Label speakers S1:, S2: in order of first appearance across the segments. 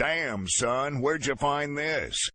S1: Damn, son, where'd you find this?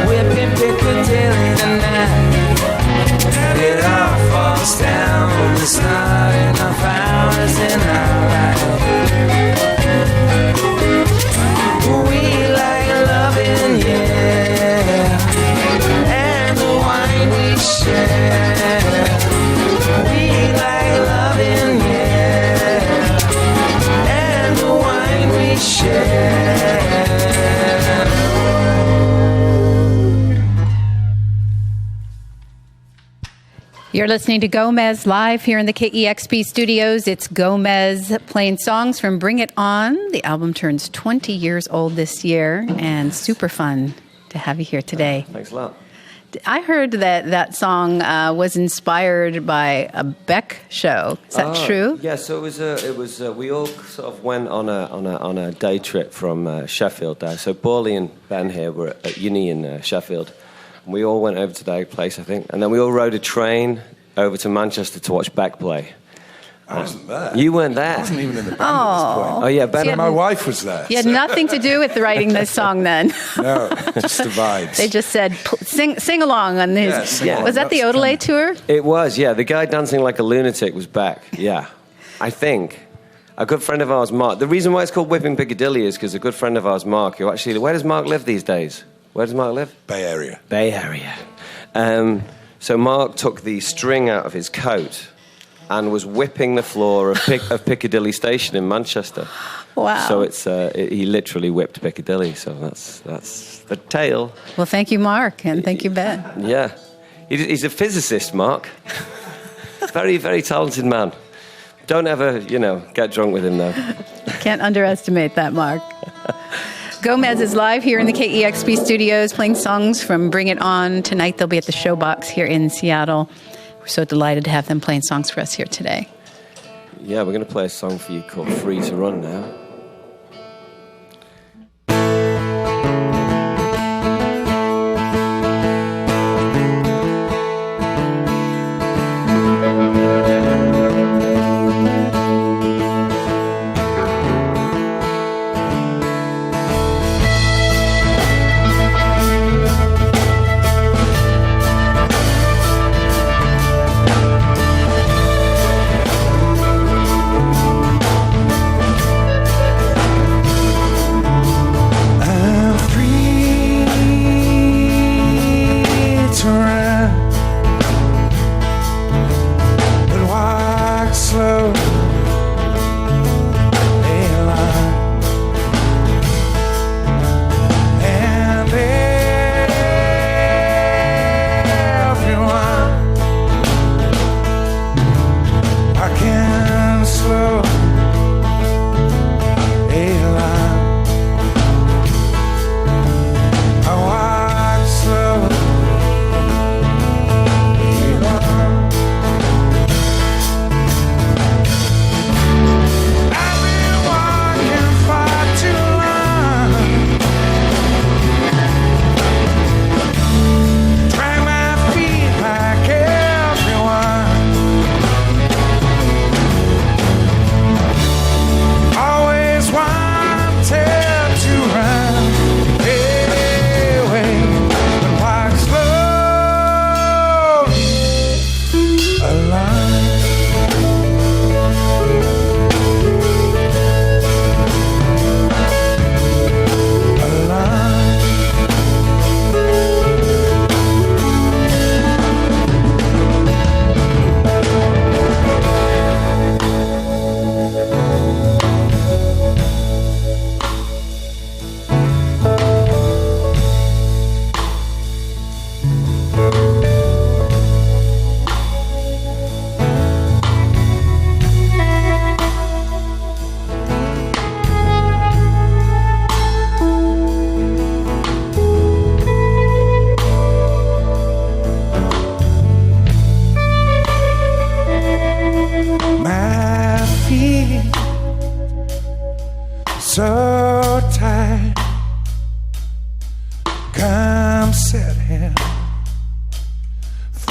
S2: Whippin Piccadilly tonight. It all falls down. There's not enough hours in our life. We like loving, yeah, and the wine we share. We like loving, yeah, and the wine we share.
S3: You're listening to Gomez live here in the KEXP studios. It's Gomez playing songs from Bring It On. The album turns 20 years old this year, and super fun to have you here today.
S4: Thanks a lot.
S3: I heard that song was inspired by a Beck show. Is that true?
S4: Yeah, so it was. We all sort of went on a day trip from Sheffield there. So Borley and Ben here were at uni in Sheffield. We all went over to their place, I think, and then we all rode a train over to Manchester to watch Beck play.
S5: I wasn't there.
S4: You weren't there.
S5: I wasn't even in the band at this point.
S4: Oh, yeah, Ben.
S3: So
S5: My wife was there.
S3: You had nothing to do with writing this song then.
S5: No, just the vibes.
S3: They just said, sing along on this.
S5: Yeah, sing along.
S3: Was that the
S5: That's
S3: Odelay tour?
S4: It was, yeah. The guy dancing like a lunatic was Beck, yeah. I think. A good friend of ours, Mark. The reason why it's called Whippin Piccadilly is because a good friend of ours, Mark, who actually... Where does Mark live these days? Where does Mark live?
S5: Bay Area.
S4: Bay Area. So Mark took the string out of his coat and was whipping the floor of Piccadilly Station in Manchester.
S3: Wow.
S4: So he literally whipped Piccadilly. So that's the tale.
S3: Well, thank you, Mark, and thank you, Ben.
S4: Yeah. He's a physicist, Mark. Very, very talented man. Don't ever, get drunk with him, though.
S3: Can't underestimate that, Mark. Gomez is live here in the KEXP studios playing songs from Bring It On. Tonight they'll be at the Showbox here in Seattle. We're so delighted to have them playing songs for us here today.
S4: Yeah, we're going to play a song for you called Free to Run now.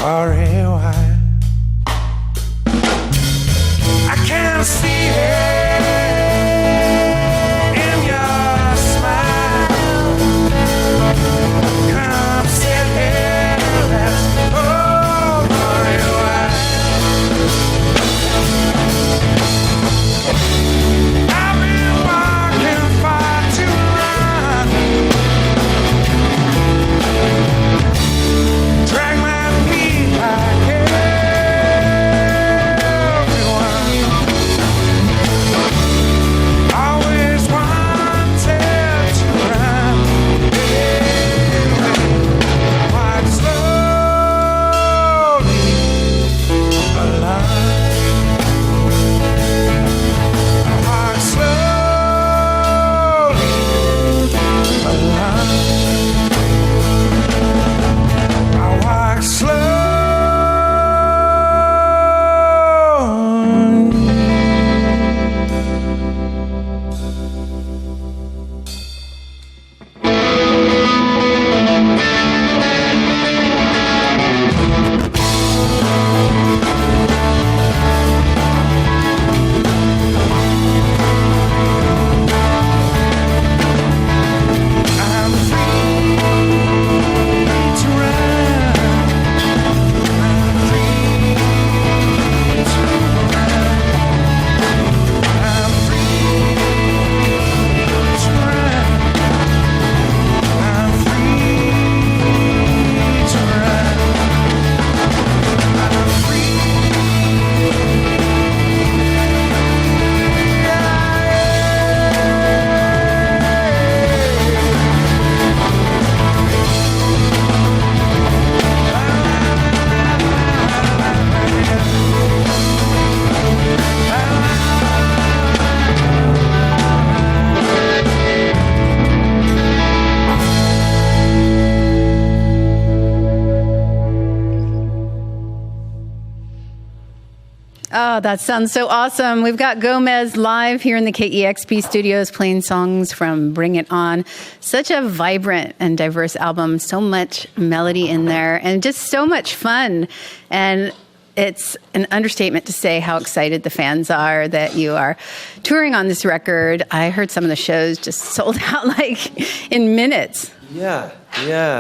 S2: for a while. I can see it in your smile. Come sit here, let's hold for a while. I've been walking far too long. Drag my feet like everyone. Always wanted to run. Walk slowly along. Walk slowly along. I walk slowly. I'm free to run. I'm free to run. I'm free to run. I'm free to run. I'm free.
S3: Oh, that sounds so awesome. We've got Gomez live here in the KEXP studios playing songs from Bring It On. Such a vibrant and diverse album. So much melody in there and just so much fun. And it's an understatement to say how excited the fans are that you are touring on this record. I heard some of the shows just sold out like in minutes.
S4: Yeah,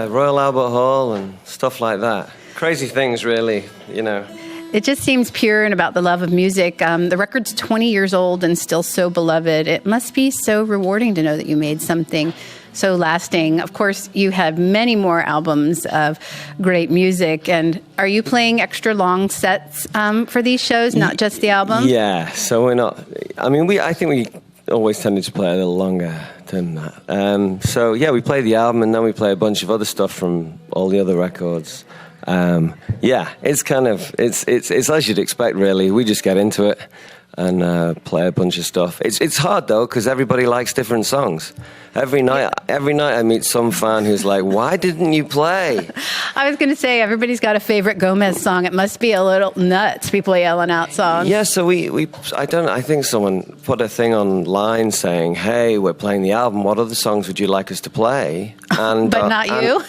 S4: Royal Albert Hall and stuff like that. Crazy things, really, you know.
S3: It just seems pure and about the love of music. The record's 20 years old and still so beloved. It must be so rewarding to know that you made something so lasting. Of course, you have many more albums of great music. And are you playing extra long sets for these shows, not just the album?
S4: Yeah, so we're not... I mean, I think we always tended to play a little longer than that. So, yeah, we play the album and then we play a bunch of other stuff from all the other records. Yeah, it's kind of, it's as you'd expect, really. We just get into it and play a bunch of stuff. It's hard, though, because everybody likes different songs. Every night I meet some fan who's like, why didn't you play?
S3: I was going to say, everybody's got a favorite Gomez song. It must be a little nuts, people yelling out songs.
S4: Yeah, so I think someone put a thing online saying, hey, we're playing the album, what other songs would you like us to play? And,
S3: but not you?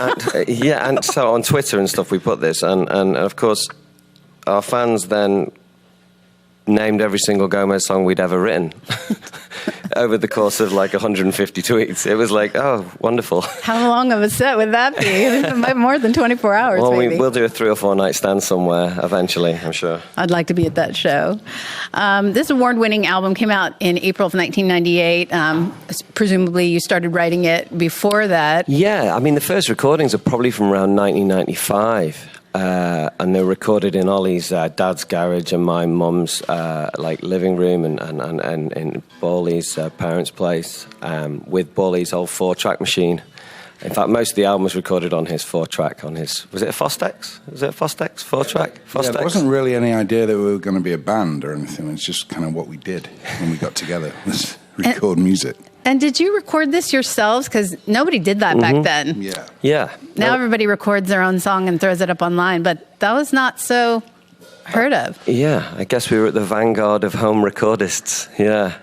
S4: Yeah, and so on Twitter and stuff we put this, and of course our fans then named every single Gomez song we'd ever written over the course of like 150 tweets. It was like, oh, wonderful. How
S3: long of a set would that be? More than 24 hours,
S4: well,
S3: maybe.
S4: We'll do a 3 or 4 night stand somewhere eventually, I'm sure.
S3: I'd like to be at that show. This award-winning album came out in April of 1998. Presumably you started writing it before that.
S4: Yeah, I mean, the first recordings are probably from around 1995. And they're recorded in Ollie's dad's garage and my mum's living room and in Bawley's parents' place with Bawley's old 4-track machine. In fact, most of the album was recorded on his 4-track, was it a Fostex? Was it a Fostex? 4-track? Fostex?
S5: Yeah, there wasn't really any idea that we were going to be a band or anything. It's just kind of what we did when we got together, was record music.
S3: And did you record this yourselves? Because nobody did that back then.
S4: Yeah.
S3: Now everybody records their own song and throws it up online, but that was not so heard of.
S4: Yeah, I guess we were at the vanguard of home recordists. Yeah.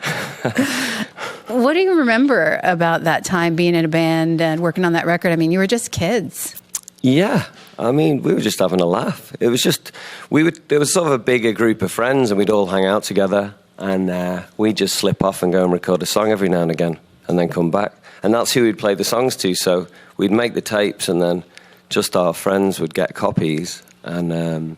S3: What do you remember about that time being in a band and working on that record? I mean, you were just kids.
S4: Yeah. I mean, we were just having a laugh. It was just, there was sort of a bigger group of friends and we'd all hang out together and we'd just slip off and go and record a song every now and again and then come back. And that's who we'd play the songs to. So we'd make the tapes and then just our friends would get copies. And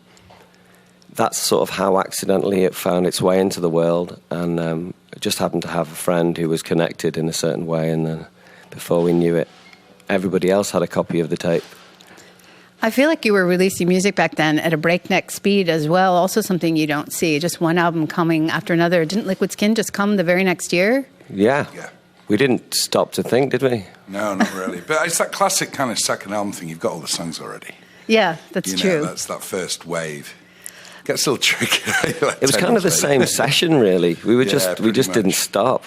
S4: that's sort of how accidentally it found its way into the world. And I just happened to have a friend who was connected in a certain way. And then before we knew it, everybody else had a copy of the tape.
S3: I feel like you were releasing music back then at a breakneck speed as well. Also something you don't see, just one album coming after another. Didn't Liquid Skin just come the very next year?
S4: Yeah. We didn't stop to think, did we?
S5: No, not really. But it's that classic kind of second album thing. You've got all the songs already.
S3: Yeah, that's true.
S5: That's that first wave. Gets a little tricky.
S4: It was kind of the same session, really. We just didn't stop.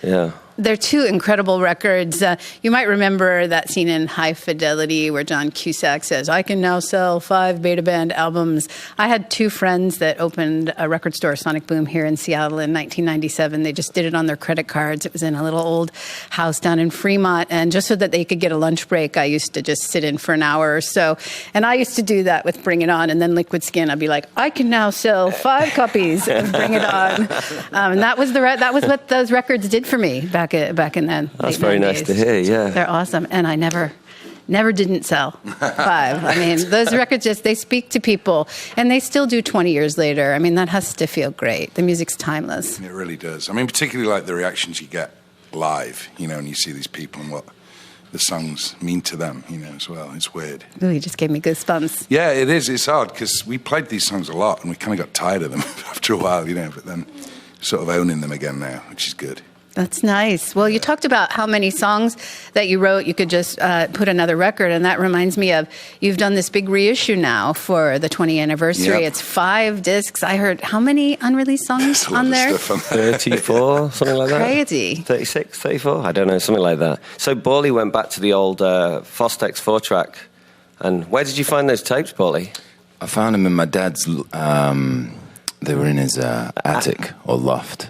S4: Yeah.
S3: They're two incredible records. You might remember that scene in High Fidelity where John Cusack says, "I can now sell 5 Beta Band albums." I had 2 friends that opened a record store, Sonic Boom, here in Seattle in 1997. They just did it on their credit cards. It was in a little old house down in Fremont. And just so that they could get a lunch break, I used to just sit in for an hour or so. And I used to do that with Bring It On. And then Liquid Skin, I'd be like, "I can now sell 5 copies of Bring It On." And that was what those records did for me back in then.
S4: That's very nice to hear, yeah.
S3: They're awesome. And I never didn't sell 5. I mean, those records they speak to people. And they still do 20 years later. I mean, that has to feel great. The music's timeless.
S5: It really does. I mean, particularly like the reactions you get live, and you see these people and what the songs mean to them, as well. It's weird.
S3: Ooh, you just gave me goosebumps.
S5: Yeah, it is. It's hard because we played these songs a lot and we kind of got tired of them after a while, but then sort of owning them again now, which is good.
S3: That's nice. Well, you talked about how many songs that you wrote, you could just put another record, and that reminds me of, you've done this big reissue now for the 20th anniversary.
S5: Yep.
S3: It's 5 discs. I heard, how many unreleased songs on there?
S4: 34, something like that.
S3: Crazy.
S4: 36, 34, I don't know, something like that. So Bawley went back to the old Fostex 4-track. And where did you find those tapes, Bawley?
S6: I found them in my dad's, they were in his attic or loft.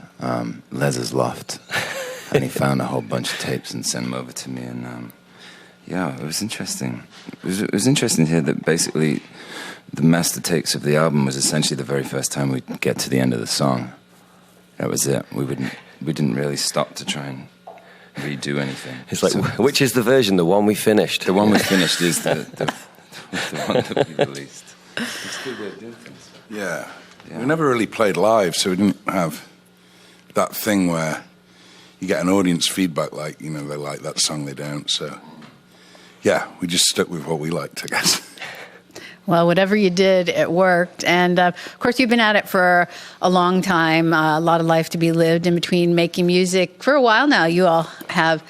S6: Les's loft, and he found a whole bunch of tapes and sent them over to me, and it was interesting. It was interesting to hear that basically the master takes of the album was essentially the very first time we'd get to the end of the song. That was it. We didn't really stop to try and redo anything.
S4: It's like, which is the version, the one we finished?
S6: The one we finished is the one that we released. It's a good way of doing things.
S5: Yeah. We never really played live, so we didn't have that thing where you get an audience feedback like, they like that song, they don't. So, yeah, we just stuck with what we liked, I guess.
S3: Well, whatever you did, it worked. And, of course, you've been at it for a long time, a lot of life to be lived in between making music. For a while now, you all have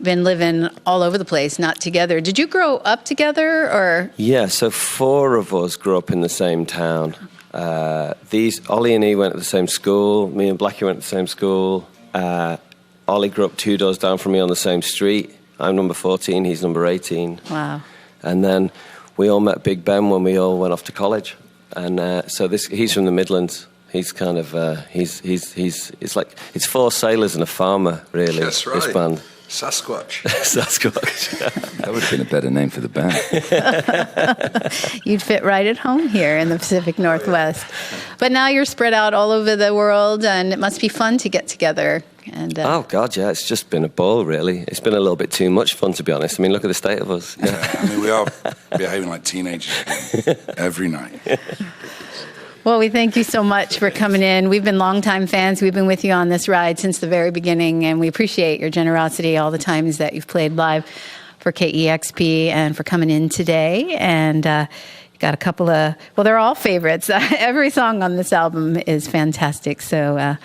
S3: been living all over the place, not together. Did you grow up together, or? Yeah,
S4: so 4 of us grew up in the same town. Ollie and he went to the same school. Me and Blackie went to the same school. Ollie grew up 2 doors down from me on the same street. I'm number 14, he's number 18.
S3: Wow.
S4: And then we all met Big Ben when we all went off to college. And he's from the Midlands. He's kind of it's like it's 4 sailors and a farmer, really.
S5: That's right.
S4: This band.
S5: Sasquatch.
S4: Sasquatch.
S6: That would have been a better name for the band.
S3: You'd fit right at home here in the Pacific Northwest. But now you're spread out all over the world, and it must be fun to get together. And
S4: oh, God, yeah. It's just been a ball, really. It's been a little bit too much fun, to be honest. I mean, look at the state of us.
S5: Yeah. I mean, we are behaving like teenagers every night.
S3: Well, we thank you so much for coming in. We've been longtime fans. We've been with you on this ride since the very beginning, and we appreciate your generosity all the times that you've played live for KEXP and for coming in today. And got a couple of, well, they're all favorites. Every song on this album is fantastic. So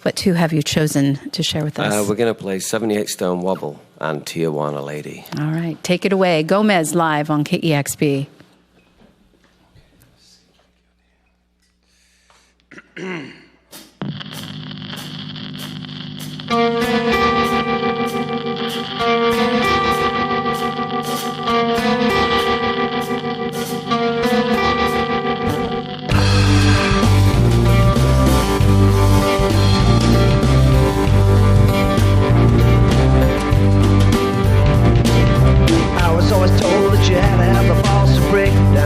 S3: what 2 have you chosen to share with us?
S4: We're going to play 78 Stone Wobble and Tijuana Lady.
S3: All right. Take it away. Gomez live on KEXP.
S7: I was always told that you had to have the balls to break down.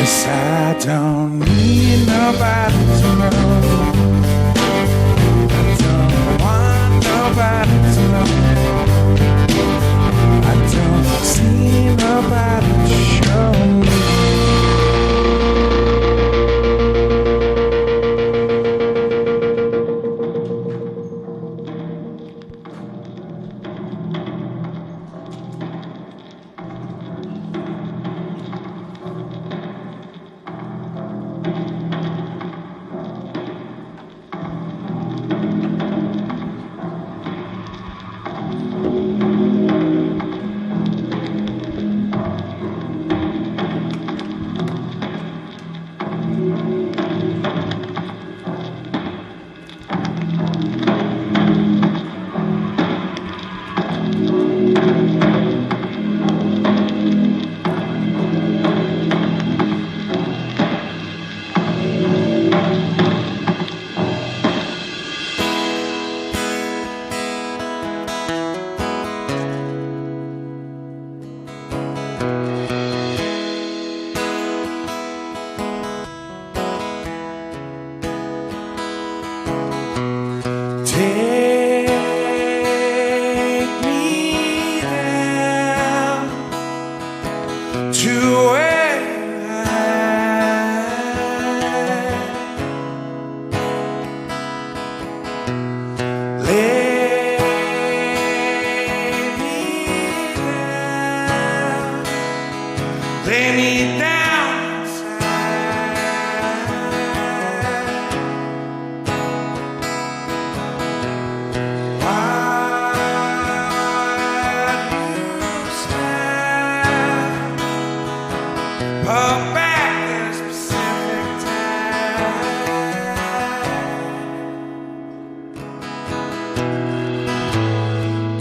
S2: 'cause I don't need nobody to know. I don't want nobody to know. I don't see nobody to show me.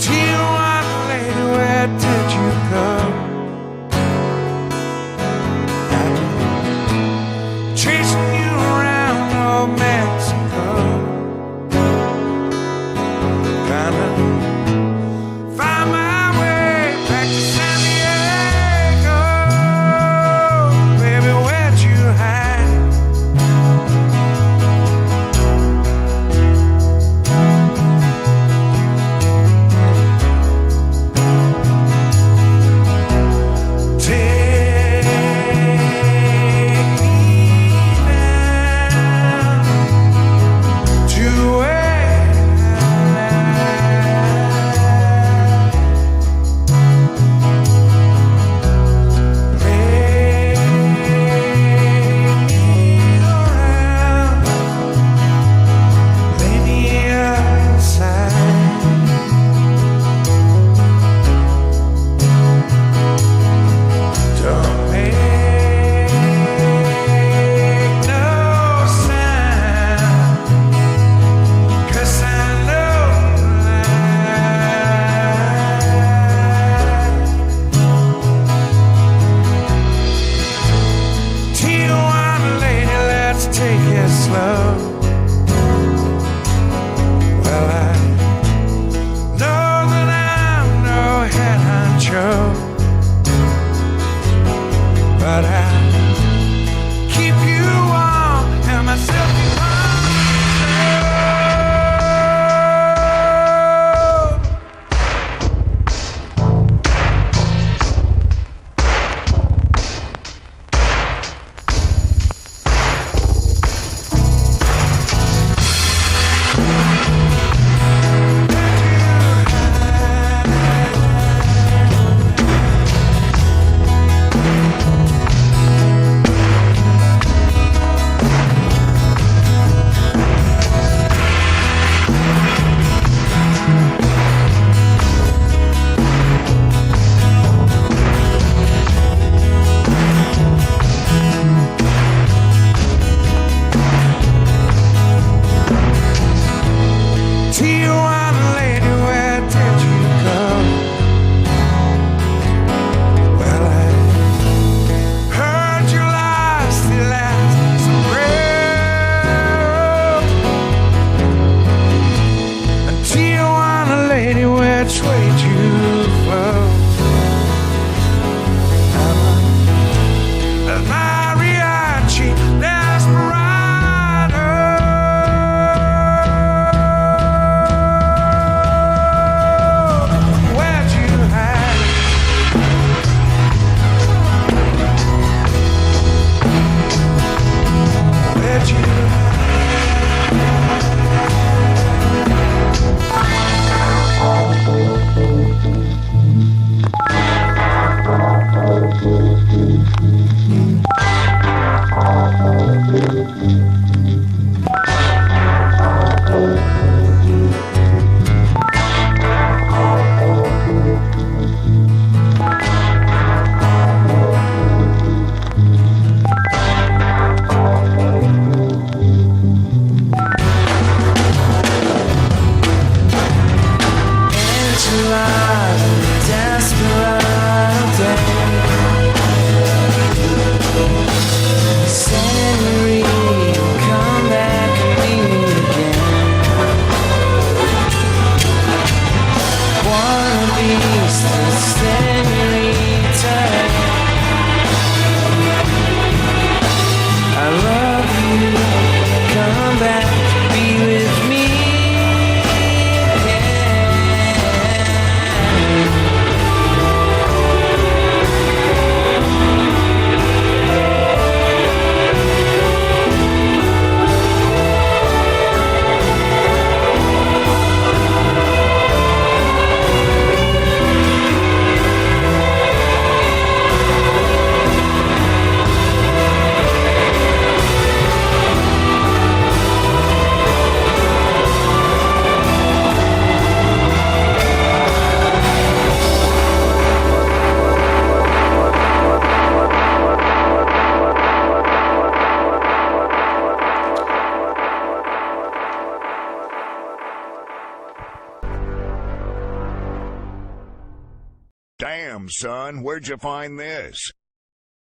S2: Tijuana Lady, where did you go? Chasing you around old Mexico. Gonna find my way back to San Diego. Baby, where'd you hide? But I keep you warm and myself
S1: Damn, son, where'd you find this?